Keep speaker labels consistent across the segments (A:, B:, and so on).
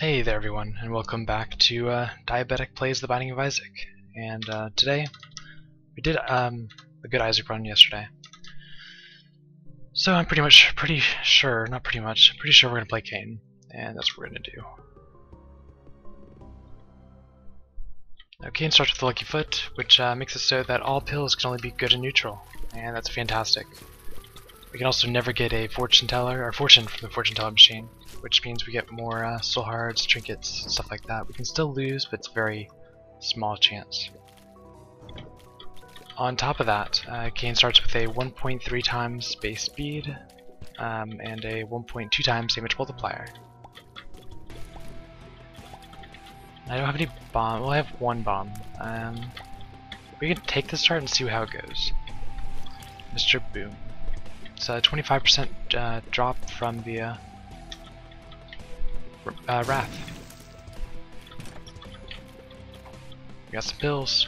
A: Hey there everyone, and welcome back to DiaTech Plays The Binding of Isaac. And today, we did a good Isaac run yesterday. So I'm pretty sure we're gonna play Cain, and that's what we're gonna do. Now Cain starts with the Lucky Foot, which makes it so that all pills can only be good and neutral, and that's fantastic. We can also never get a fortune teller, or fortune from the fortune teller machine, which means we get more soul hearts, trinkets, stuff like that. We can still lose, but it's a very small chance. On top of that, Cain starts with a 1.3 times base speed and a 1.2 times damage multiplier. I don't have any bomb. Well, I have one bomb. We can take this start and see how it goes. Mr. Boom. It's a 25% drop from the Wrath. We got some pills.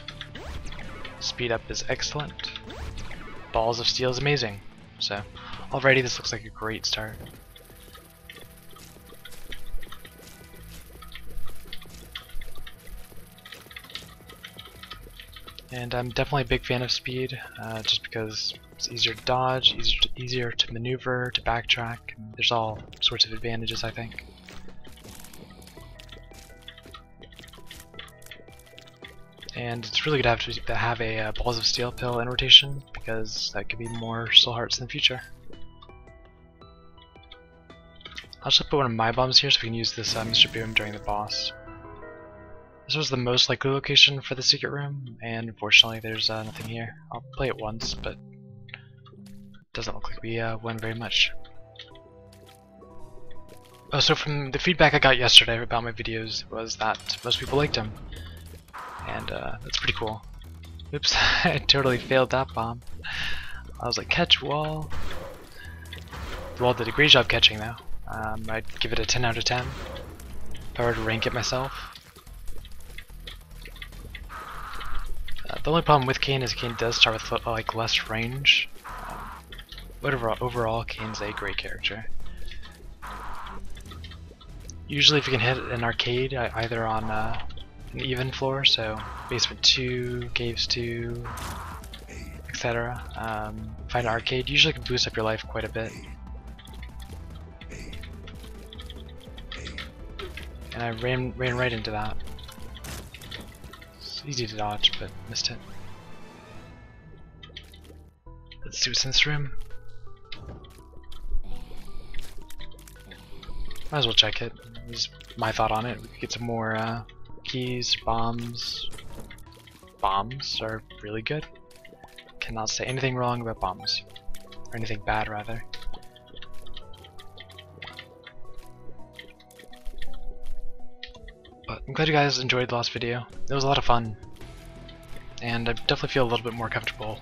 A: Speed up is excellent. Balls of Steel is amazing. So already this looks like a great start. And I'm definitely a big fan of speed, just because it's easier to dodge, easier to maneuver, to backtrack. And there's all sorts of advantages, I think. And it's really good to have a Balls of Steel pill in rotation, because that could be more soul hearts in the future. I'll just put one of my bombs here so we can use this Mr. Boom during the boss. This was the most likely location for the secret room, and unfortunately there's nothing here. I'll play it once, but it doesn't look like we won very much. Oh, so from the feedback I got yesterday about my videos was that most people liked them. And that's pretty cool. Oops, I totally failed that bomb. I was like, catch wall. The wall did a great job catching though. I'd give it a 10 out of 10 if I were to rank it myself. The only problem with Cain is Cain does start with like less range. But overall, Cain's a great character. Usually if you can hit an arcade, either on an even floor, so basement 2, caves 2, etc. Find an arcade, usually can boost up your life quite a bit. And I ran right into that. It's easy to dodge, but missed it. Let's see what's in this room. Might as well check it. This is my thought on it. We could get some more keys, bombs. Bombs are really good. Cannot say anything wrong about bombs. Or anything bad, rather. But I'm glad you guys enjoyed the last video. It was a lot of fun. And I definitely feel a little bit more comfortable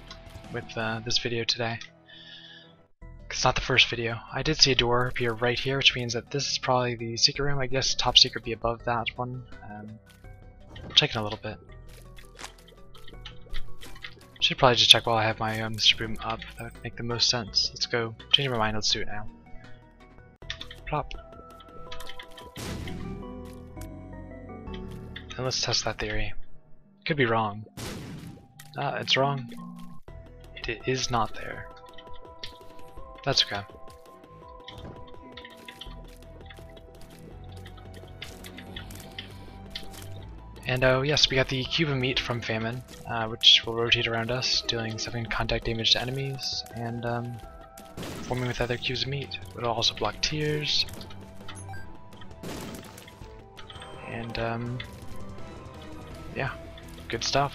A: with this video today. It's not the first video. I did see a door appear right here, which means that this is probably the secret room. I guess top secret would be above that one. Check in a little bit. Should probably just check while I have my Mr. Boom up. That would make the most sense. Let's go. Change my mind. Let's do it now. Plop. And let's test that theory. Could be wrong. It's wrong. It is not there. That's okay. And oh yes, we got the cube of meat from Famine, which will rotate around us, dealing 7 contact damage to enemies, and forming with other cubes of meat. It'll also block tears. And yeah, good stuff.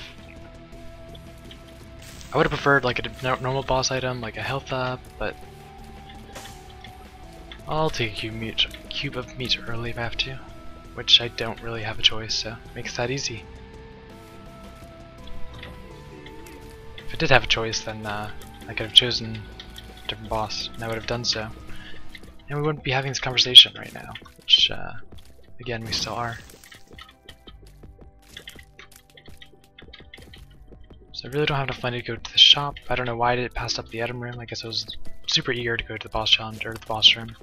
A: I would have preferred like a normal boss item, like a health up, but I'll take a cube of meat early if I have to, which I don't really have a choice, so it makes that easy. If I did have a choice, then I could have chosen a different boss, and I would have done so. And we wouldn't be having this conversation right now, which, again, we still are. So I really don't have enough money to go to the shop. I don't know why it passed up the item room. I guess I was super eager to go to the boss challenge or the boss room.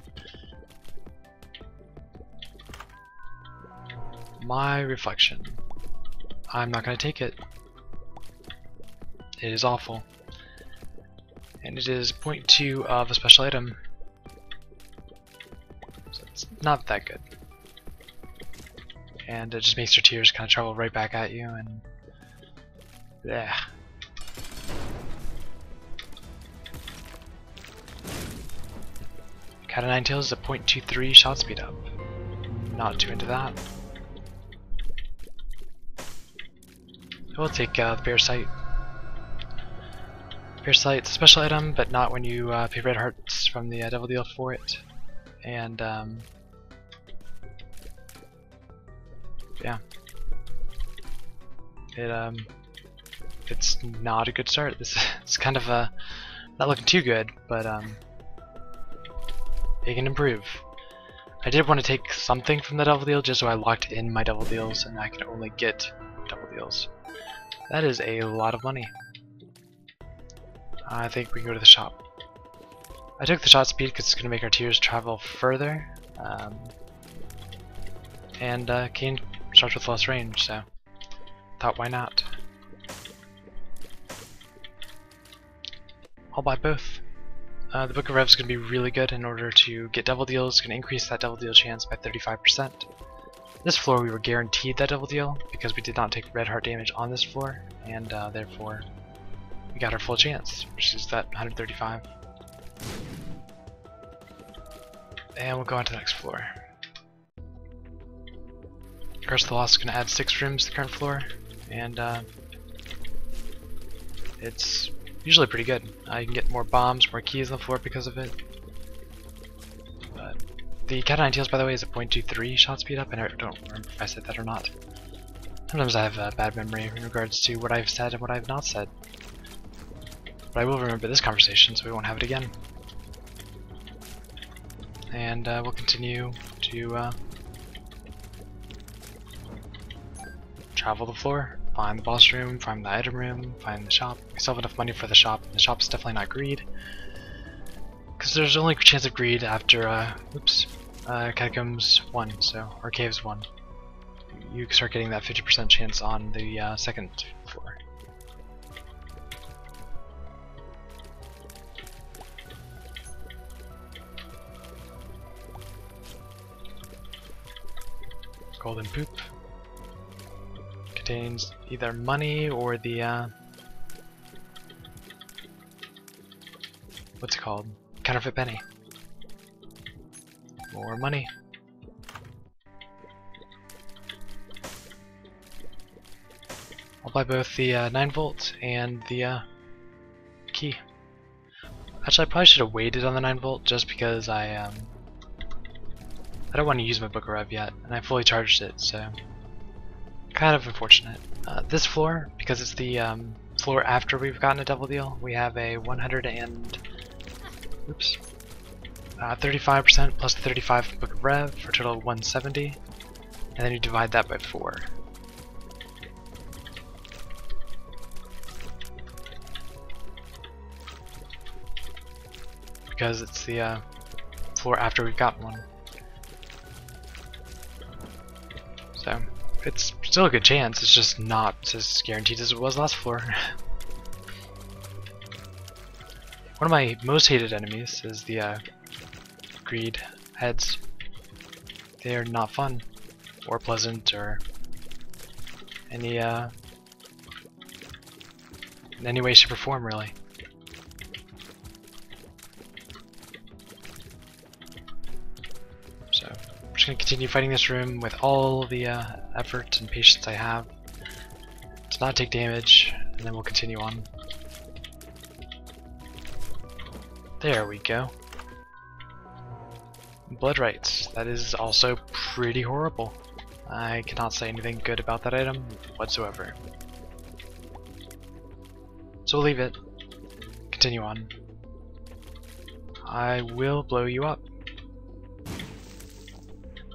A: my reflection. I'm not gonna take it. It is awful. And it is 0.2 of a special item. So it's not that good. And it just makes your tears kind of travel right back at you, and yeah. Cat of Nine Tails is a 0.23 shot speed up. Not too into that. We'll take the Parasite. Parasite's a special item, but not when you pay red hearts from the Devil Deal for it. And yeah, it's not a good start. It's kind of not looking too good, but it can improve. I did want to take something from the Devil Deal just so I locked in my Devil Deals and I can only get Devil Deals. That is a lot of money. I think we can go to the shop. I took the shot speed because it's going to make our tears travel further. And Kane starts with less range, so thought why not. I'll buy both. The Book of Rev is going to be really good in order to get Devil Deals. It's going to increase that Devil Deal chance by 35%. This floor we were guaranteed that Devil Deal because we did not take red heart damage on this floor, and therefore we got our full chance, which is that 135. And we'll go on to the next floor. Curse of the Lost is going to add 6 rooms to the current floor, and it's usually pretty good. You can get more bombs, more keys on the floor because of it. But the Cat of Nine Tails, by the way, is a 0.23 shot speed up, and I don't remember if I said that or not. Sometimes I have a bad memory in regards to what I've said and what I've not said. But I will remember this conversation, so we won't have it again. And we'll continue to travel the floor, find the boss room, find the item room, find the shop. We still have enough money for the shop, and the shop's definitely not greed. Because there's only a chance of greed after, Catacombs 1, so, or Caves 1. You start getting that 50% chance on the second floor. Golden Poop contains either money or the what's it called? Counterfeit penny. More money. I'll buy both the 9-volt and the key. Actually, I probably should have waited on the 9-volt just because I don't want to use my Book of Rev yet, and I fully charged it, so kind of unfortunate. This floor, because it's the floor after we've gotten a Devil Deal, we have a 35% plus 35 Book of Rev for a total of 170, and then you divide that by 4. Because it's the floor after we've gotten one. So, it's still a good chance, it's just not as guaranteed as it was last floor. One of my most hated enemies is the greed heads. They are not fun, or pleasant, or any in any way, shape, or form, really. So, I'm just going to continue fighting this room with all the effort and patience I have to not take damage, and then we'll continue on. There we go. Blood rights. That is also pretty horrible. I cannot say anything good about that item whatsoever. So we'll leave it. Continue on. I will blow you up.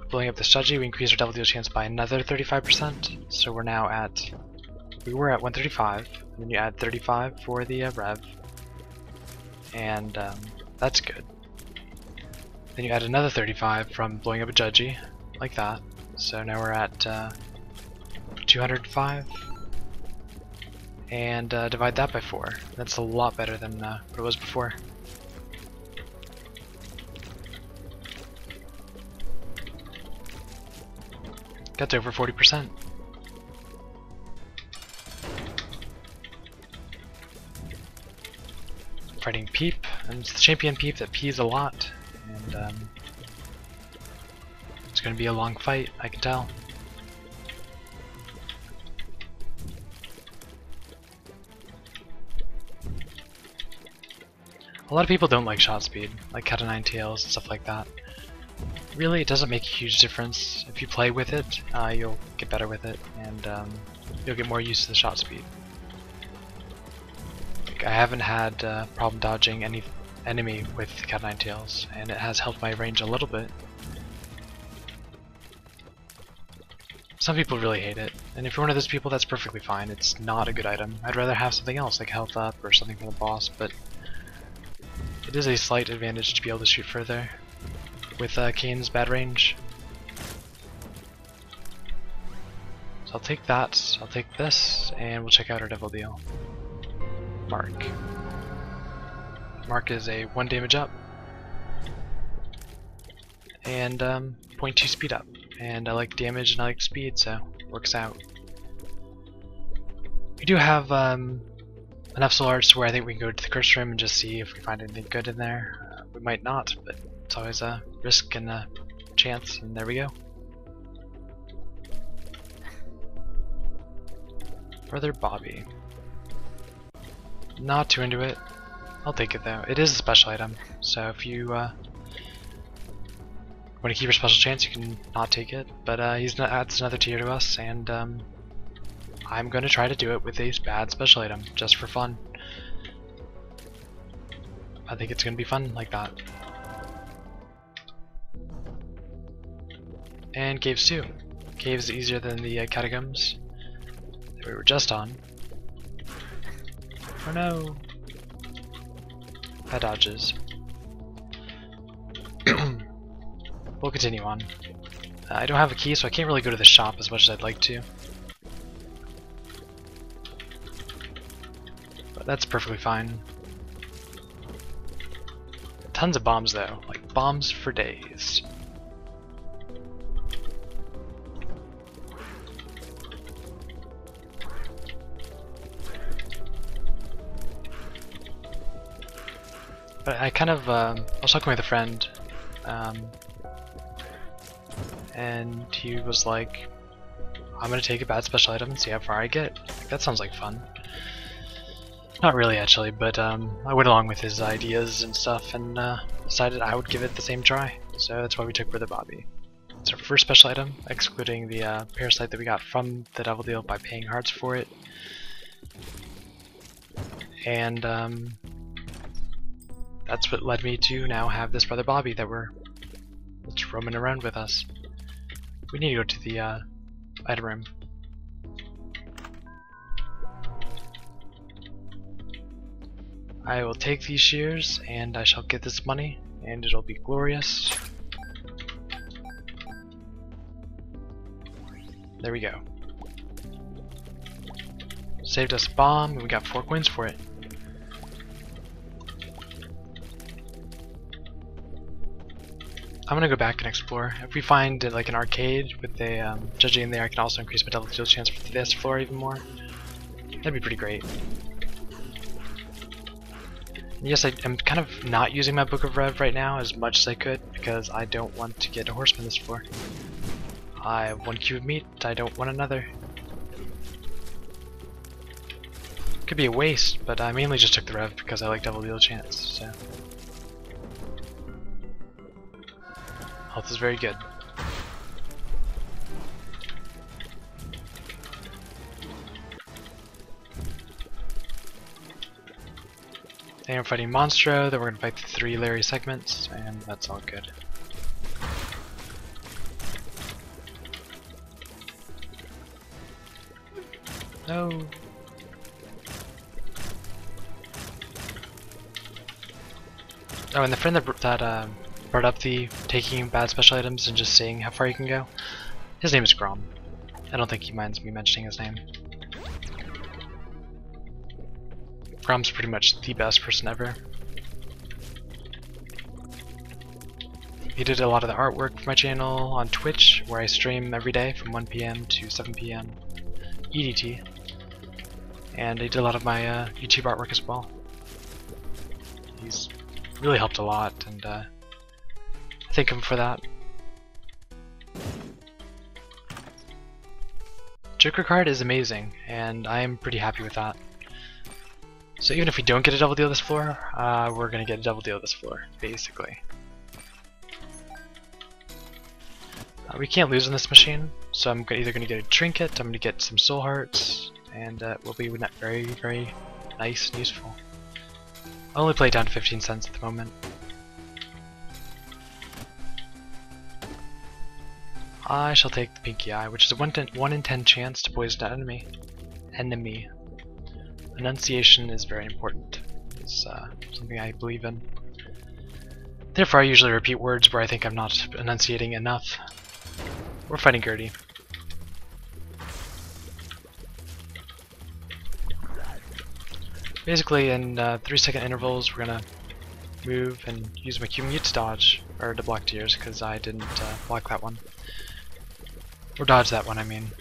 A: Blowing up the Studgy, we increase our Devil Deal chance by another 35%. So we're now at, we were at 135, and then you add 35 for the Rev, and that's good. Then you add another 35 from blowing up a Judgy, like that. So now we're at 205. And divide that by 4. That's a lot better than what it was before. Got to over 40%. Fighting Peep, and it's the champion Peep that pees a lot, and it's going to be a long fight, I can tell. A lot of people don't like shot speed, like Cat o' Nine Tails and stuff like that. Really, it doesn't make a huge difference. If you play with it, you'll get better with it, and you'll get more used to the shot speed. Like, I haven't had problem dodging any enemy with Cat o' Nine Tails, and it has helped my range a little bit. Some people really hate it, and if you're one of those people, that's perfectly fine. It's not a good item. I'd rather have something else, like health up or something from the boss, but it is a slight advantage to be able to shoot further with Kane's bad range. So I'll take that, I'll take this, and we'll check out our Devil Deal. Mark. Mark is a 1 damage up, and 0.2 speed up. And I like damage and I like speed, so it works out. We do have enough soul hearts where I think we can go to the curse room and just see if we find anything good in there. We might not, but it's always a risk and a chance, and there we go. Brother Bobby. Not too into it. I'll take it though. It is a special item, so if you want to keep your special chance, you can not take it. But adds another tier to us, and I'm going to try to do it with a bad special item, just for fun. I think it's going to be fun like that. And Caves 2. Caves is easier than the Catacombs that we were just on. Oh no! Bad dodges. We'll continue on. I don't have a key, so I can't really go to the shop as much as I'd like to. But that's perfectly fine. Tons of bombs though, like bombs for days. But I kind of, I was talking with a friend, and he was like, I'm gonna take a bad special item and see how far I get. Like, that sounds like fun. Not really actually, but I went along with his ideas and stuff and decided I would give it the same try. So that's why we took Brother Bobby. It's our first special item, excluding the parasite that we got from the Devil Deal by paying hearts for it. And that's what led me to now have this Brother Bobby that's roaming around with us. We need to go to the item room. I will take these shears and I shall get this money and it'll be glorious. There we go. Saved us a bomb and we got 4 coins for it. I'm gonna go back and explore. If we find like an arcade with a judging in there, I can also increase my Devil Deal chance for this floor even more. That'd be pretty great. Yes, I'm kind of not using my Book of Rev right now as much as I could because I don't want to get a horseman this floor. I have 1 cube of meat, I don't want another. Could be a waste, but I mainly just took the Rev because I like Devil Deal chance, so. Health is very good. And we're fighting Monstro, then we're going to fight the 3 Larry segments, and that's all good. No. Oh, and the friend that brought up the taking bad special items and just seeing how far you can go. His name is Grom. I don't think he minds me mentioning his name. Grom's pretty much the best person ever. He did a lot of the artwork for my channel on Twitch, where I stream every day from 1 PM to 7 PM EDT. And he did a lot of my YouTube artwork as well. He's really helped a lot, and I thank him for that. Joker card is amazing, and I am pretty happy with that. So even if we don't get a double deal this floor, we're gonna get a double deal this floor, basically. We can't lose in this machine, so I'm either gonna get a trinket, I'm gonna get some soul hearts, and it will be very, very nice and useful. I'll only play it down to 15 cents at the moment. I shall take the pinky eye, which is a 1 in 10 chance to poison an enemy. Enunciation is very important. It's something I believe in. Therefore, I usually repeat words where I think I'm not enunciating enough. We're fighting Gertie. Basically, in 3-second intervals, we're gonna move and use my Q-mute to dodge, or to block tears, because I didn't block that one. Or dodge that one, I mean.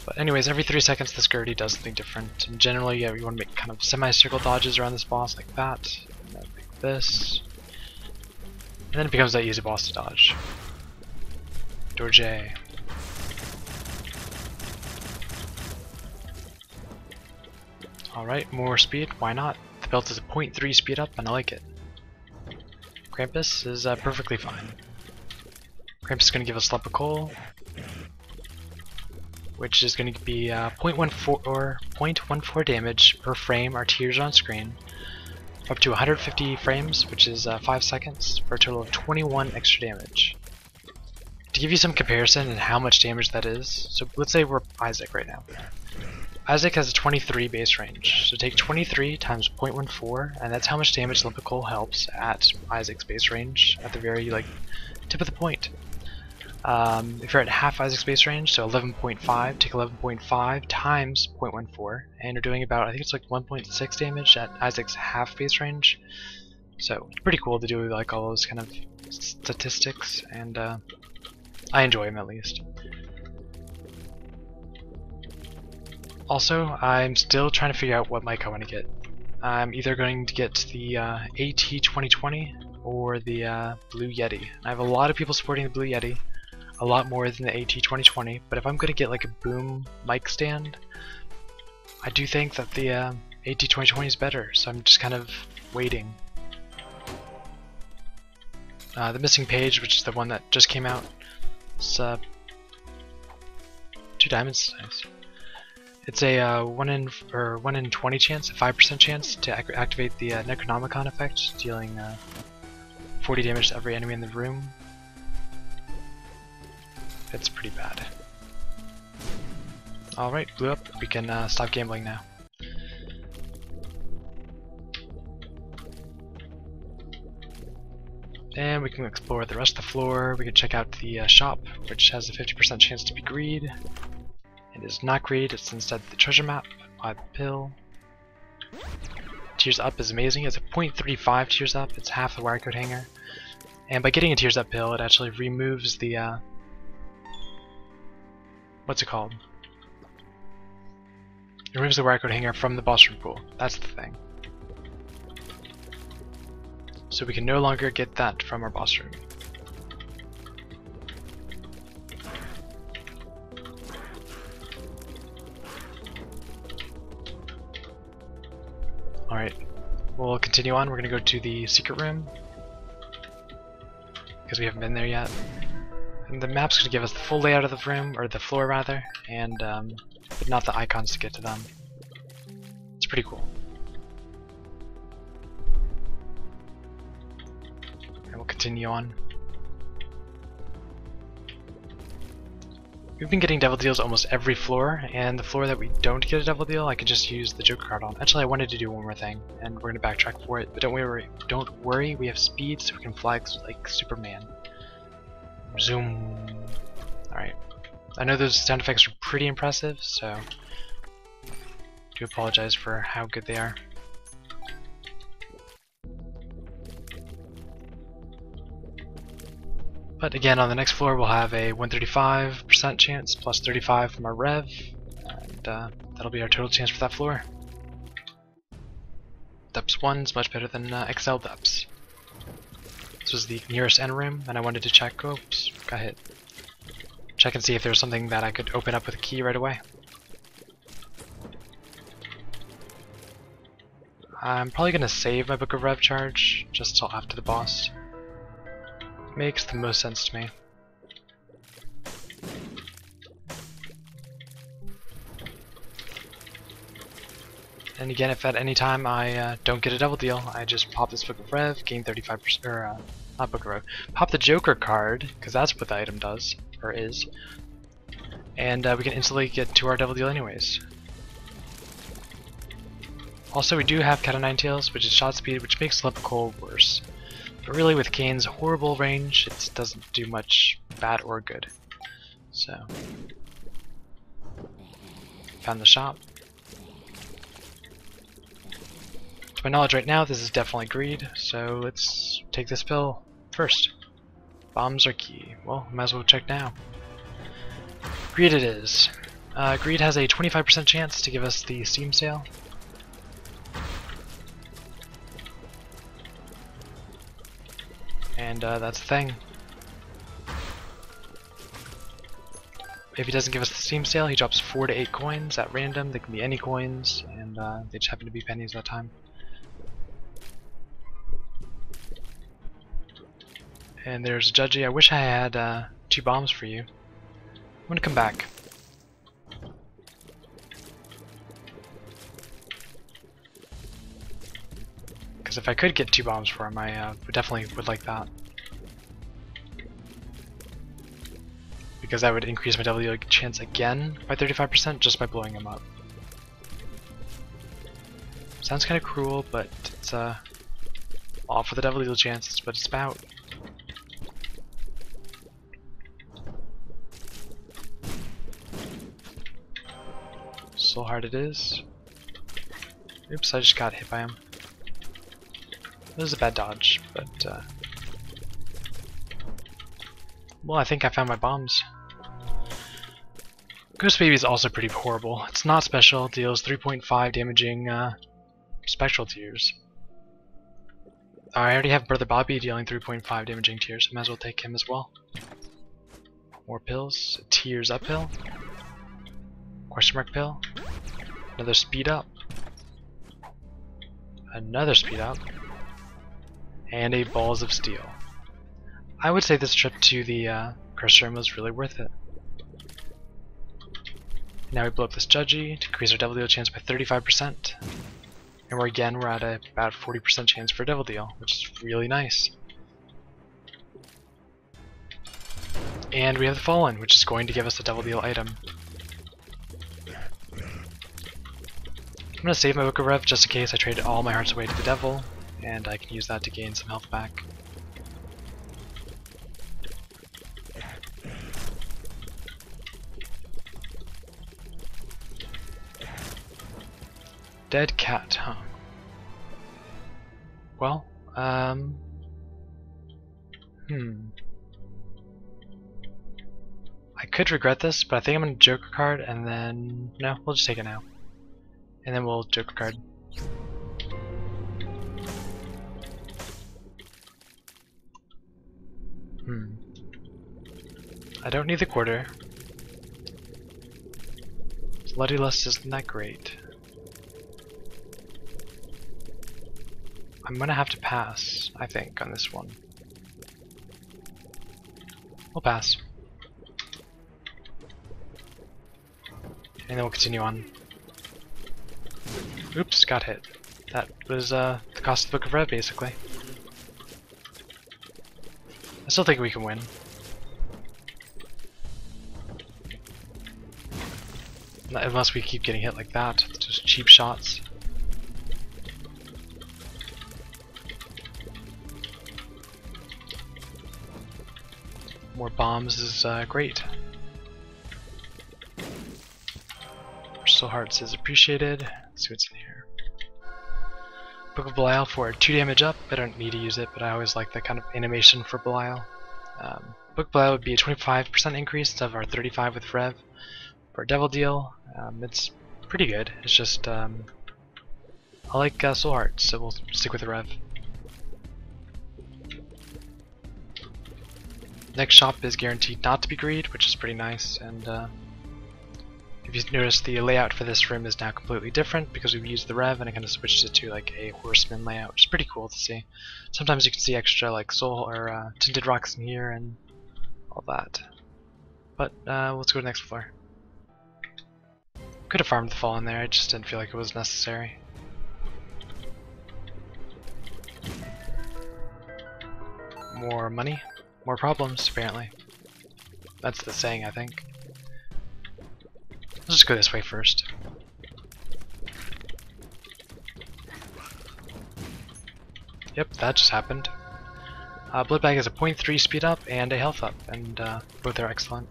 A: But anyways, every 3 seconds this Gertie does something different. And generally, yeah, you want to make kind of semicircle dodges around this boss like that, and then like this. And then it becomes that easy boss to dodge. Dorje. Alright, more speed, why not? The belt is a 0.3 speed up, and I like it. Krampus is perfectly fine. Krampus is going to give us lump of coal, which is going to be 0.14 damage per frame our tears on screen, up to 150 frames, which is 5 seconds, for a total of 21 extra damage. To give you some comparison and how much damage that is, so let's say we're Isaac right now. Isaac has a 23 base range, so take 23 times 0.14, and that's how much damage Limpical helps at Isaac's base range, at the very tip of the point. If you're at half Isaac's base range, so 11.5, take 11.5 times 0.14, and you're doing about, I think it's like 1.6 damage at Isaac's half base range. So it's pretty cool to do like all those kind of statistics, and I enjoy them at least. Also, I'm still trying to figure out what mic I want to get. I'm either going to get the AT2020 or the Blue Yeti. I have a lot of people supporting the Blue Yeti, a lot more than the AT2020, but if I'm going to get like a boom mic stand, I do think that the AT2020 is better, so I'm just kind of waiting. The missing page, which is the one that just came out, it's 2 diamonds, nice. It's a 1 in 20 chance, a 5% chance to activate the Necronomicon effect, dealing 40 damage to every enemy in the room. It's pretty bad. Alright, blew up. We can stop gambling now. And we can explore the rest of the floor. We can check out the shop, which has a 50% chance to be greed. It is not greed, it's instead the treasure map. Buy the pill. Tears up is amazing. It's a 0.35 tears up. It's half the wire code hanger. And by getting a tears up pill, it actually removes the what's it called? It removes the wire code hanger from the boss room pool. That's the thing. So we can no longer get that from our boss room. Alright, we'll continue on. We're going to go to the secret room, because we haven't been there yet. And the map's going to give us the full layout of the room, or the floor rather, and but not the icons to get to them. It's pretty cool. And we'll continue on. We've been getting devil deals almost every floor, and the floor that we don't get a devil deal, I can just use the Joker card on. Actually, I wanted to do one more thing, and we're going to backtrack for it, but don't worry, we have speed, so we can fly like Superman. Zoom. Alright. I know those sound effects are pretty impressive, so I do apologize for how good they are. But again, on the next floor we'll have a 135% chance plus 35 from our rev, and that'll be our total chance for that floor. Depths 1 is much better than XL depths. This was the nearest end room, and I wanted to check. Oops, got hit. Check and see if there was something that I could open up with a key right away. I'm probably going to save my Book of Rev charge just till after the boss. Makes the most sense to me. And again, if at any time I don't get a double deal, I just pop this Book of Rev, gain 35%, or not Book of Rev, pop the Joker card, because that's what the item does, or is, and we can instantly get to our double deal anyways. Also, we do have Cat o' Nine Tails, which is shot speed, which makes Elliptical worse. But really, with Kane's horrible range, it doesn't do much bad or good. So, found the shop. To my knowledge right now, this is definitely greed, so let's take this pill first. Bombs are key. Well, might as well check now. Greed it is. Greed has a 25% chance to give us the Steam sale. And that's the thing. If he doesn't give us the Steam sale, he drops 4 to 8 coins at random. They can be any coins, and they just happen to be pennies that time. And there's Judgy. I wish I had 2 bombs for you. I'm gonna come back. Because if I could get 2 bombs for him, I definitely would like that. Because that would increase my double deal chance again by 35% just by blowing him up. Sounds kind of cruel, but it's all for the double deal chance. That's what it's about. So hard it is. Oops, I just got hit by him. It was a bad dodge, but well, I think I found my bombs. Ghost Baby is also pretty horrible. It's not special, deals 3.5 damaging spectral tears. I already have Brother Bobby dealing 3.5 damaging tears, so I might as well take him as well. More pills, tears uphill. Question mark pill. Another speed up. Another speed up. And a balls of steel. I would say this trip to the cursor room was really worth it. Now we blow up this Judgy to increase our double deal chance by 35%. And we're at about 40% chance for a double deal, which is really nice. And we have the Fallen, which is going to give us a double deal item. I'm going to save my Book of Rev just in case I trade all my hearts away to the devil, and I can use that to gain some health back. Dead cat, huh? Well, I could regret this, but I think I'm gonna Joker card, and then no, we'll just take it now. And then we'll Joker card. I don't need the quarter. Bloody Lust isn't that great. I'm gonna have to pass, I think, on this one. We'll pass. And then we'll continue on. Oops, got hit. That was the cost of the Book of Rev, basically. I still think we can win. Unless we keep getting hit like that, just cheap shots. More bombs is great. soul hearts is appreciated. Let's see what's in here. Book of Belial for 2 damage up. I don't need to use it, but I always like that kind of animation for Belial. Book of Belial would be a 25% increase instead of our 35 with Rev. For Devil Deal, it's pretty good. It's just, I like soul hearts, so we'll stick with the Rev. Next shop is guaranteed not to be greed, which is pretty nice, and if you notice, the layout for this room is now completely different because we've used the Rev and it kind of switches it to like a horseman layout, which is pretty cool to see. Sometimes you can see extra like soul or tinted rocks in here and all that. But let's go to the next floor. Could have farmed the fall in there, I just didn't feel like it was necessary. More money, more problems apparently. That's the saying, I think. Let's just go this way first. Yep, that just happened. Blood bag is a 0.3 speed up and a health up, and both are excellent.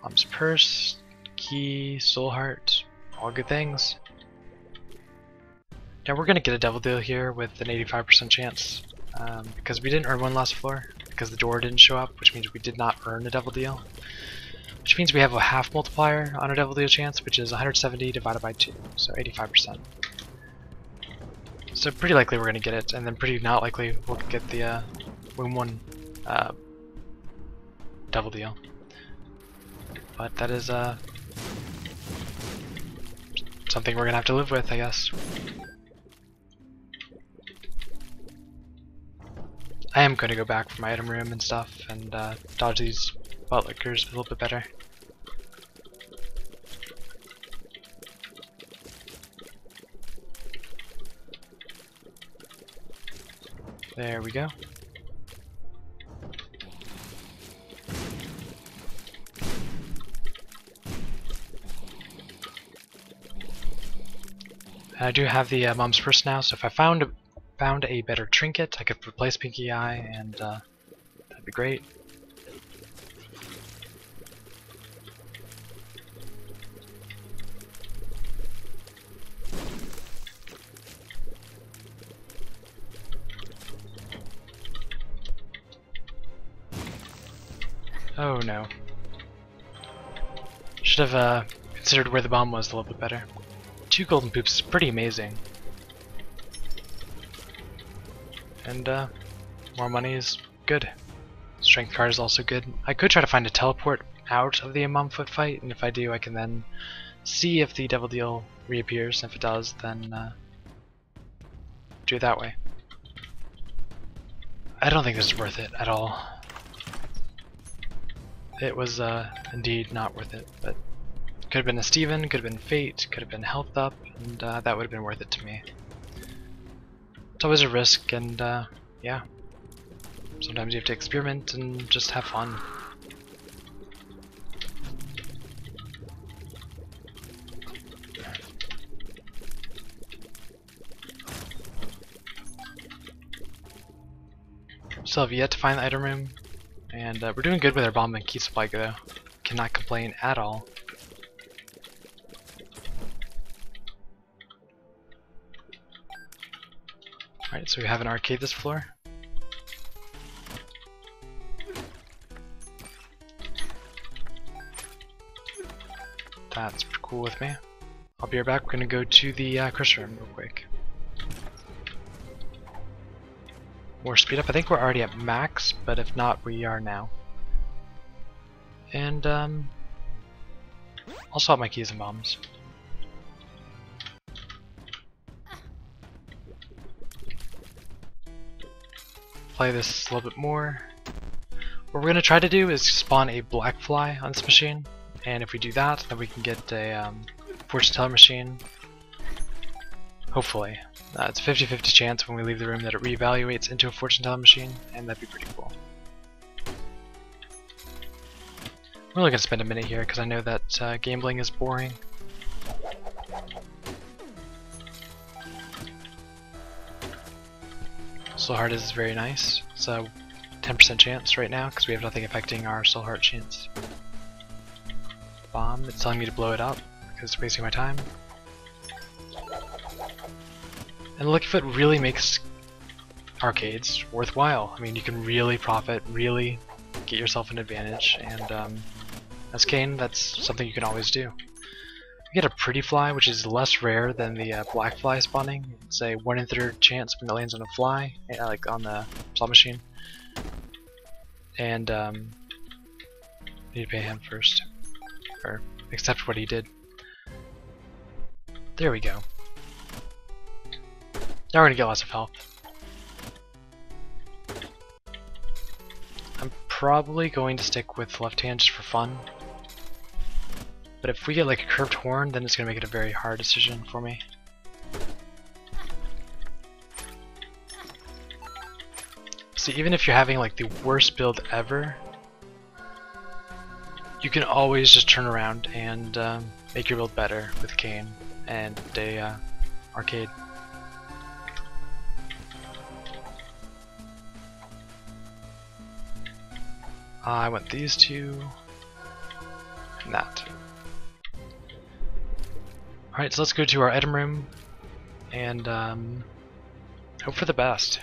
A: Mom's purse, key, soul heart, all good things. Now we're gonna get a devil deal here with an 85% chance, because we didn't earn one last floor, because the door didn't show up, which means we did not earn a devil deal. Which means we have a half multiplier on our devil deal chance, which is 170 divided by 2, so 85%. So pretty likely we're going to get it, and then pretty not likely we'll get the Win 1 devil deal. But that is something we're going to have to live with, I guess. I am going to go back for my item room and stuff, and dodge these bootlickers a little bit better. There we go. I do have the mom's purse now, so if I found a better trinket, I could replace Pinky Eye, and that'd be great. Oh no. Should have considered where the bomb was a little bit better. 2 golden poops is pretty amazing. And more money is good. Strength card is also good. I could try to find a teleport out of the Imam Foot fight, and if I do I can then see if the devil deal reappears, and if it does then do it that way. I don't think this is worth it at all. It was indeed not worth it, but could have been a Steven, could have been Fate, could have been health up, and that would have been worth it to me. It's always a risk, and yeah, sometimes you have to experiment and just have fun. Still have yet to find the item room. And we're doing good with our bomb and key supply though. Cannot complain at all. Alright, so we have an arcade this floor. That's cool with me. I'll be right back. We're gonna go to the crystal room real quick. More speed up. I think we're already at max, but if not, we are now. And I'll swap my keys and bombs. Play this a little bit more. What we're going to try to do is spawn a black fly on this machine, and if we do that, then we can get a fortune teller machine. Hopefully. It's a 50-50 chance when we leave the room that it reevaluates into a fortune teller machine, and that'd be pretty cool. I'm really going to spend a minute here because I know that gambling is boring. Soul Heart is very nice. It's a 10% chance right now because we have nothing affecting our Soul Heart chance. Bomb, it's telling me to blow it up it's wasting my time. And the Lucky Foot really makes arcades worthwhile. I mean, you can really profit, really get yourself an advantage, and as Kane, that's something you can always do. You get a pretty fly, which is less rare than the black fly spawning. It's a 1 in 3 chance when it lands on a fly, like on the slot machine. And you need to pay him first, or accept what he did. There we go. Now we're gonna get lots of health. I'm probably going to stick with left hand just for fun. But if we get like a curved horn, then it's gonna make it a very hard decision for me. See, even if you're having like the worst build ever, you can always just turn around and make your build better with Kane and a arcade. I want these two and that. Alright, so let's go to our item room and hope for the best.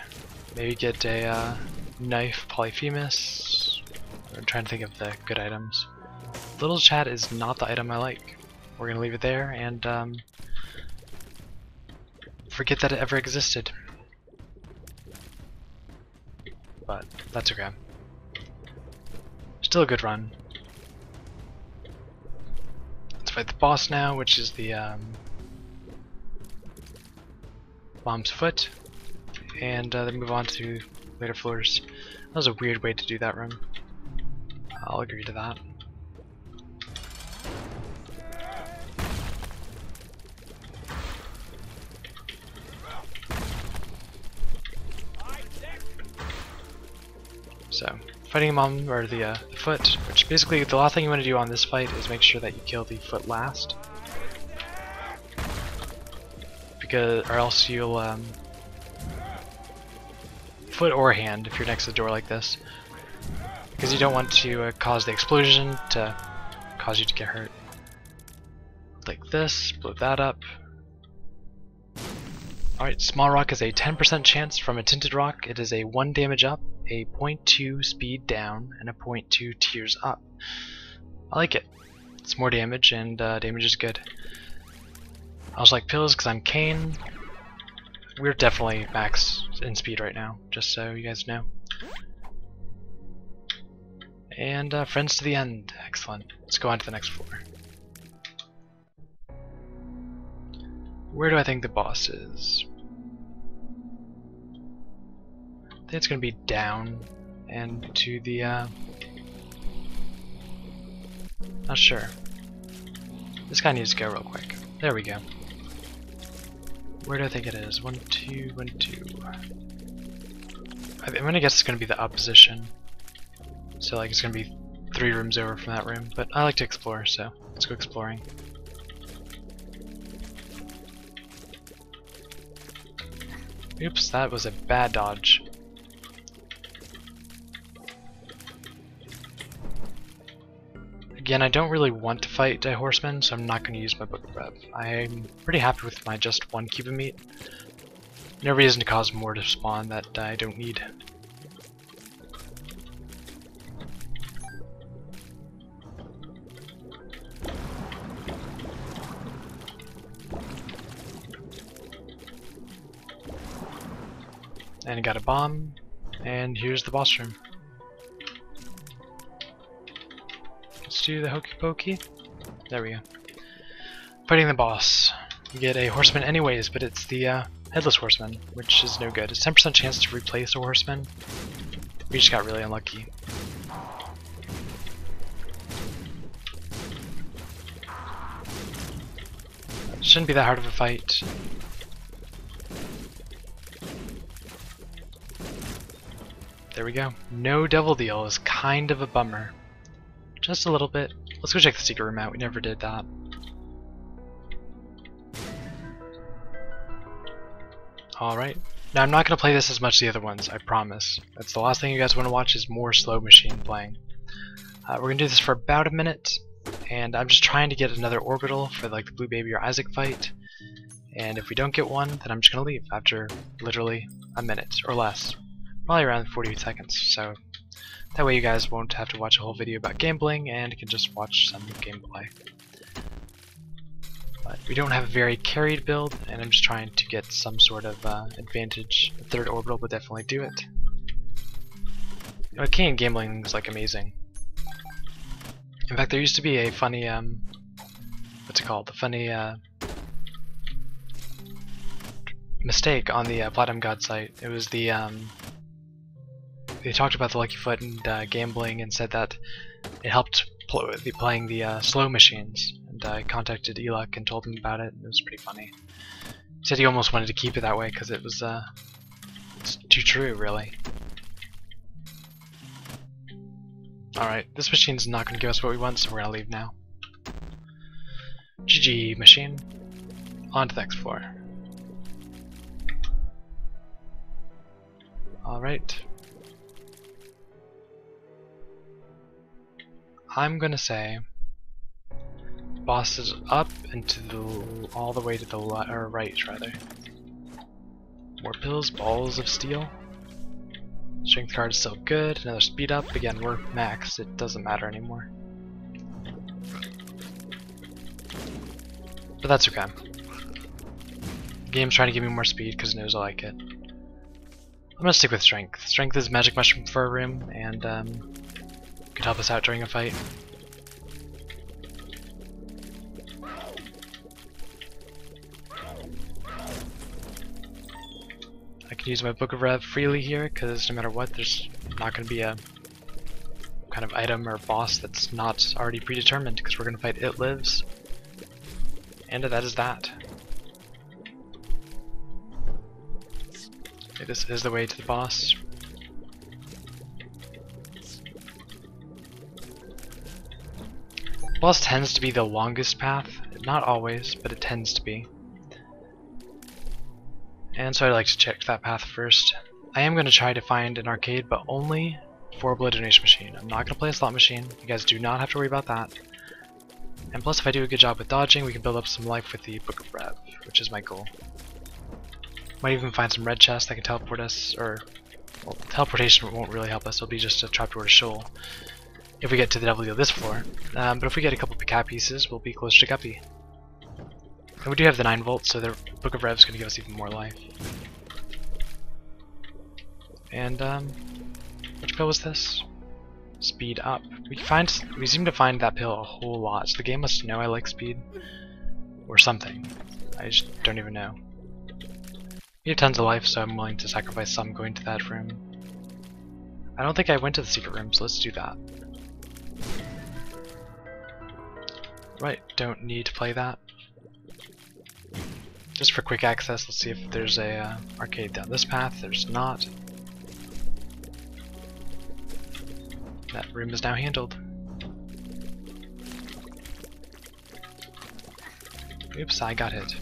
A: Maybe get a knife Polyphemus. I'm trying to think of the good items. Little Chat is not the item I like. We're gonna leave it there and forget that it ever existed. But that's okay. Still a good run. Let's fight the boss now, which is the Bomb's Foot, and then move on to later floors. That was a weird way to do that room. I'll agree to that. So, fighting him on or the foot, which basically the last thing you want to do on this fight is make sure that you kill the foot last, because or else you'll foot or hand if you're next to the door like this, because you don't want to cause the explosion to cause you to get hurt. Like this, blow that up. Alright, Small Rock is a 10% chance from a Tinted Rock. It is a 1 damage up, a 0.2 speed down, and a 0.2 tears up. I like it. It's more damage, and damage is good. I also like pills because I'm Kane. We're definitely max in speed right now, just so you guys know. And friends to the end. Excellent. Let's go on to the next floor. Where do I think the boss is? I think it's going to be down and to the not sure. This guy needs to go real quick. There we go. Where do I think it is? 1, 2, 1, 2. I'm gonna guess it's gonna be the up position. So like it's gonna be 3 rooms over from that room. But I like to explore, so let's go exploring. Oops, that was a bad dodge. Again, I don't really want to fight a horseman, so I'm not going to use my book of rev. I'm pretty happy with my just 1 cube of meat. No reason to cause more to spawn that I don't need. And I got a bomb, and here's the boss room. Let's do the hokey pokey. There we go. Fighting the boss. You get a horseman anyways, but it's the headless horseman, which is no good. It's 10% chance to replace a horseman. We just got really unlucky. Shouldn't be that hard of a fight. There we go. No devil deal is kind of a bummer. Just a little bit. Let's go check the secret room out. We never did that. Alright. Now I'm not going to play this as much as the other ones, I promise. That's the last thing you guys want to watch is more slow machine playing. We're going to do this for about a minute, and I'm just trying to get another orbital for like the Blue Baby or Isaac fight. And if we don't get one, then I'm just gonna leave after literally a minute or less, probably around 40 seconds. So that way you guys won't have to watch a whole video about gambling and can just watch some gameplay. But we don't have a very carried build, and I'm just trying to get some sort of advantage. The third orbital would definitely do it. You know, king gambling is like amazing. In fact, there used to be a funny what's it called? The funny mistake on the Platinum God site. It was the they talked about the Lucky Foot and gambling and said that it helped playing the slow machines. And I contacted Eluk and told him about it, and it was pretty funny. He said he almost wanted to keep it that way because it was it's too true, really. Alright, this machine's not going to give us what we want, so we're going to leave now. GG, machine. On to the next floor. Alright. I'm going to say boss is up and to the all the way to the right, rather. More pills, balls of steel. Strength card is still good. Another speed up. Again, we're max. It doesn't matter anymore. But that's okay. The game's trying to give me more speed because it knows I like it. I'm gonna stick with strength. Strength is magic mushroom for a room, and could help us out during a fight. I can use my Book of Rev freely here because no matter what, there's not going to be a kind of item or boss that's not already predetermined because we're going to fight It Lives. And that is that. Okay, this is the way to the boss. Boss tends to be the longest path. Not always, but it tends to be. And so I'd like to check that path first. I am going to try to find an arcade, but only for a blood donation machine. I'm not going to play a slot machine. You guys do not have to worry about that. And plus, if I do a good job with dodging, we can build up some life with the Book of Rev, which is my goal. Might even find some red chests that can teleport us, or well, teleportation won't really help us. It'll be just a trapdoor to shoal if we get to the W of this floor. But if we get a couple cat pieces, we'll be close to Guppy. And we do have the 9 volts, so the Book of Rev is going to give us even more life. And which pill was this? Speed up. We seem to find that pill a whole lot, so the game must know I like speed. Or something. I just don't even know. We have tons of life, so I'm willing to sacrifice some going to that room. I don't think I went to the secret room, so let's do that. Right, don't need to play that. Just for quick access, let's see if there's a arcade down this path. There's not. That room is now handled. Oops, I got hit.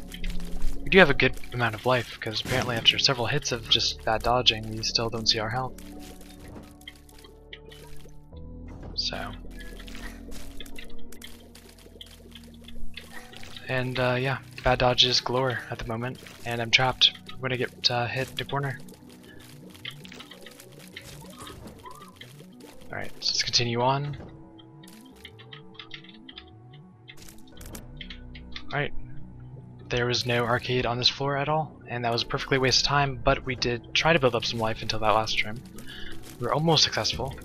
A: We do have a good amount of life, because apparently after several hits of just bad dodging, we still don't see our health. So. And yeah, bad dodges galore at the moment, and I'm trapped. I'm gonna get hit in the corner. Alright, so let's continue on. Alright, there was no arcade on this floor at all, and that was a perfectly waste of time, but we did try to build up some life until that last room. We were almost successful.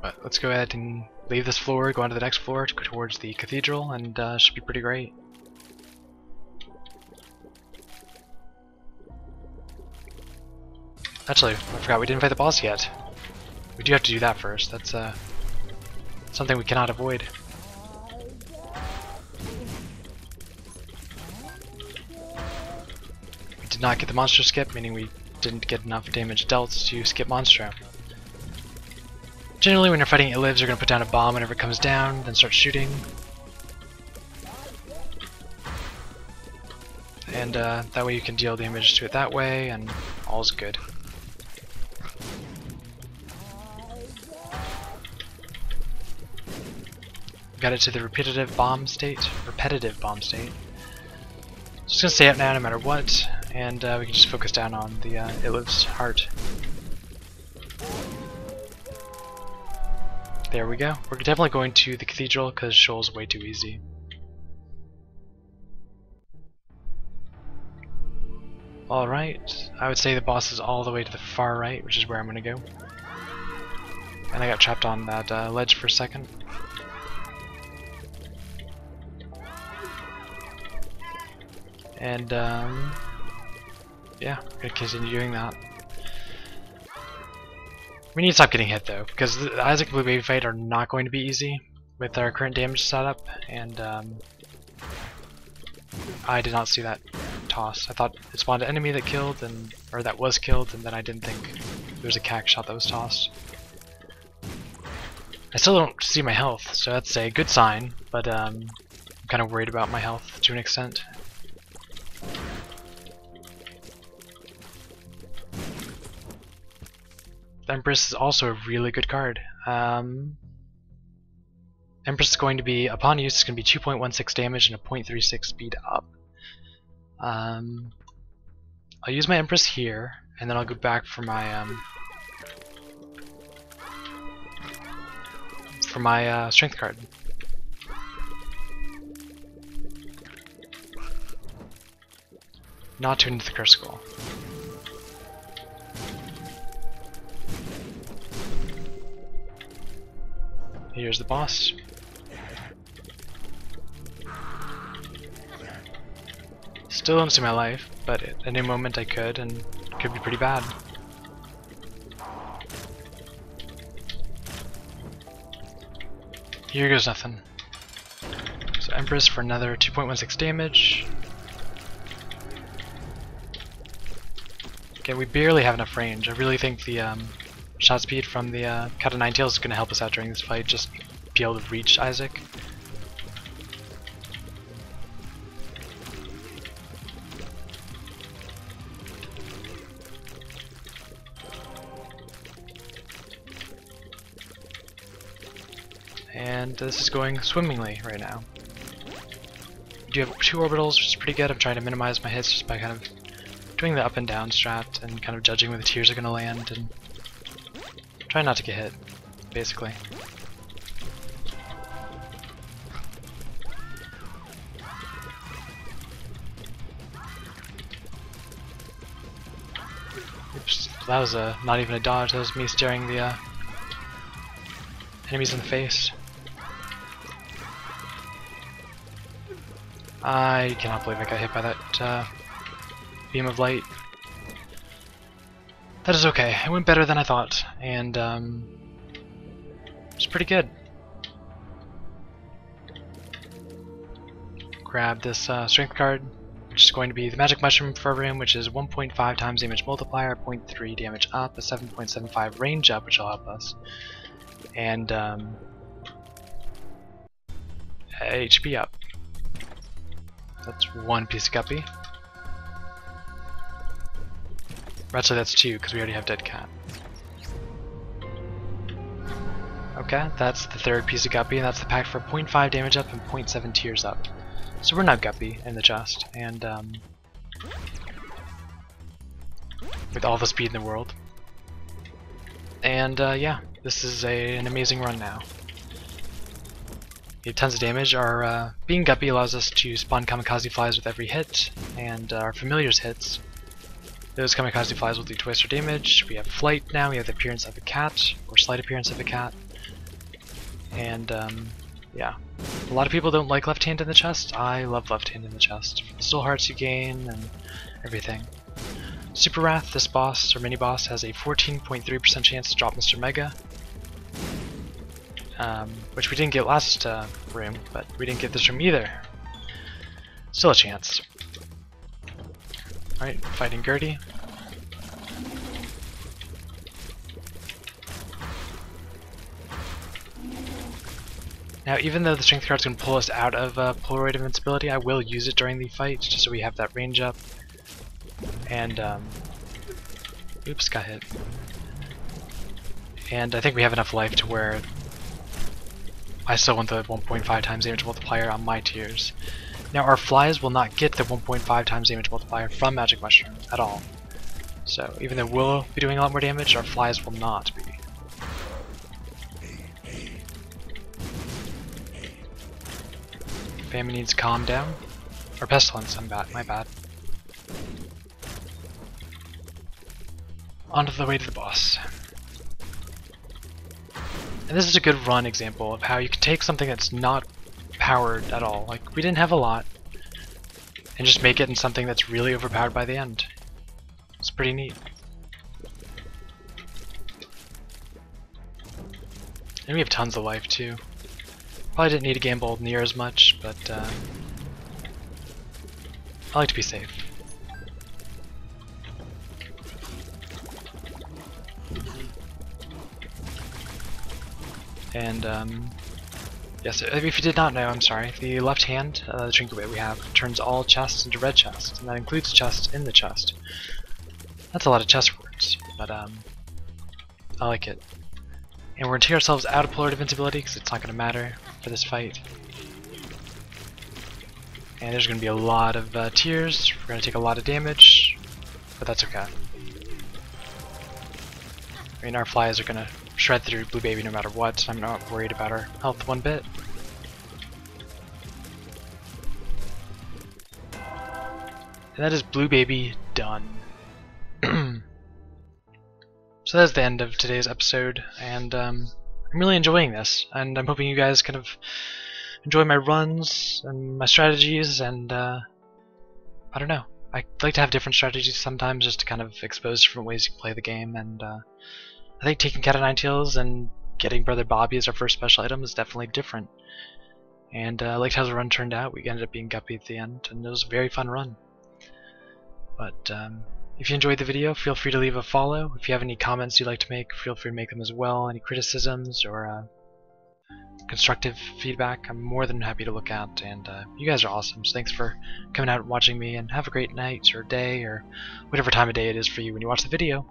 A: But let's go ahead and leave this floor, go on to the next floor to go towards the cathedral, and should be pretty great. Actually, I forgot we didn't fight the boss yet. We do have to do that first. That's something we cannot avoid. We did not get the monster skip, meaning we didn't get enough damage dealt to skip monstro. Generally, when you're fighting It Lives, you're going to put down a bomb whenever it comes down, then start shooting. And that way you can deal damage to it that way, and all's good. Got it to the repetitive bomb state. Just gonna stay up now no matter what, and we can just focus down on the Iliv's heart. There we go. We're definitely going to the Cathedral because Shoal's way too easy. Alright, I would say the boss is all the way to the far right, which is where I'm gonna go. And I got trapped on that ledge for a second. And yeah, we're gonna continue doing that. We need to stop getting hit though, because the Isaac and Blue Baby fight are not going to be easy with our current damage setup, and I did not see that toss. I thought it spawned an enemy that killed, or that was killed, and then I didn't think there was a cack shot that was tossed. I still don't see my health, so that's a good sign, but I'm kind of worried about my health to an extent. The Empress is also a really good card. Empress is going to be, upon use, it's going to be 2.16 damage and a 0.36 speed up. I'll use my Empress here, and then I'll go back for my strength card. Not tuned to the Crucible. Here's the boss. Still don't see my life, but at any moment I could, and it could be pretty bad. Here goes nothing. So Empress for another 2.16 damage. Okay, we barely have enough range. I really think the shot speed from the Cat of Nine Tails is going to help us out during this fight, just be able to reach Isaac. And this is going swimmingly right now. We do have 2 orbitals, which is pretty good. I'm trying to minimize my hits just by kind of doing the up and down strat and kind of judging where the tears are going to land and try not to get hit, basically. Oops, that was not even a dodge, that was me staring the enemies in the face. I cannot believe I got hit by that beam of light. That is okay. It went better than I thought, and it's pretty good. Grab this strength card, which is going to be the Magic Mushroom for a room, which is 1.5 times damage multiplier, 0.3 damage up, a 7.75 range up, which will help us, and HP up. That's 1 piece of guppy. Actually, that's 2 because we already have Dead Cat. Okay, that's the 3rd piece of guppy, and that's the pack for 0.5 damage up and 0.7 tears up. So we're not guppy in the chest, and with all the speed in the world. And yeah, this is an amazing run now. We have tons of damage. Our being guppy allows us to spawn kamikaze flies with every hit, and our familiars hits. Those kamikaze flies will do twice our damage. We have flight now, we have the appearance of a cat, or slight appearance of a cat. And yeah. A lot of people don't like left hand in the chest. I love left hand in the chest. For the soul hearts you gain and everything. Super Wrath, this boss, or mini boss, has a 14.3% chance to drop Mr. Mega. Which we didn't get last room, but we didn't get this room either. Still a chance. Alright, fighting Gertie. Now, even though the strength card's going to pull us out of Polaroid invincibility, I will use it during the fight, just so we have that range up. And, oops, got hit. And I think we have enough life to where I still want the 1.5 times damage multiplier on my tiers. Now our flies will not get the 1.5 times damage multiplier from Magic Mushroom at all. So even though we'll be doing a lot more damage, our flies will not be. Famine needs to calm down. Or Pestilence, my bad. On to the way to the boss. And this is a good run example of how you can take something that's not powered at all, like we didn't have a lot, and just make it in something that's really overpowered by the end. It's pretty neat. And we have tons of life too. Probably didn't need to gamble near as much, but I like to be safe. And yes, if you did not know, I'm sorry, the left hand, the trinket weight we have, turns all chests into red chests, and that includes chests in the chest. That's a lot of chest words, but I like it. And we're going to take ourselves out of Polar Invincibility because it's not going to matter for this fight. And there's going to be a lot of tears, we're going to take a lot of damage, but that's okay. I mean, our flies are going to shred through Blue Baby no matter what, so I'm not worried about our health one bit. And that is Blue Baby done. So that's the end of today's episode, and I'm really enjoying this, and I'm hoping you guys kind of enjoy my runs and my strategies, and I don't know. I like to have different strategies sometimes just to kind of expose different ways you can play the game, and I think taking Cat of Nine Tails and getting Brother Bobby as our first special item is definitely different. And I liked how the run turned out. We ended up being Guppy at the end, and it was a very fun run. But if you enjoyed the video, feel free to leave a follow. If you have any comments you'd like to make, feel free to make them as well. Any criticisms or constructive feedback, I'm more than happy to look at. And you guys are awesome, so thanks for coming out and watching me, and have a great night or day or whatever time of day it is for you when you watch the video.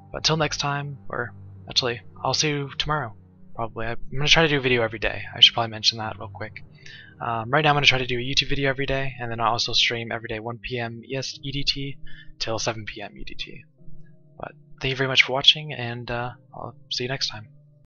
A: But until next time, or actually, I'll see you tomorrow, probably. I'm going to try to do a video every day. I should probably mention that real quick. Right now I'm going to try to do a YouTube video every day, and then I'll also stream every day 1 PM EDT till 7 PM EDT. But thank you very much for watching, and I'll see you next time.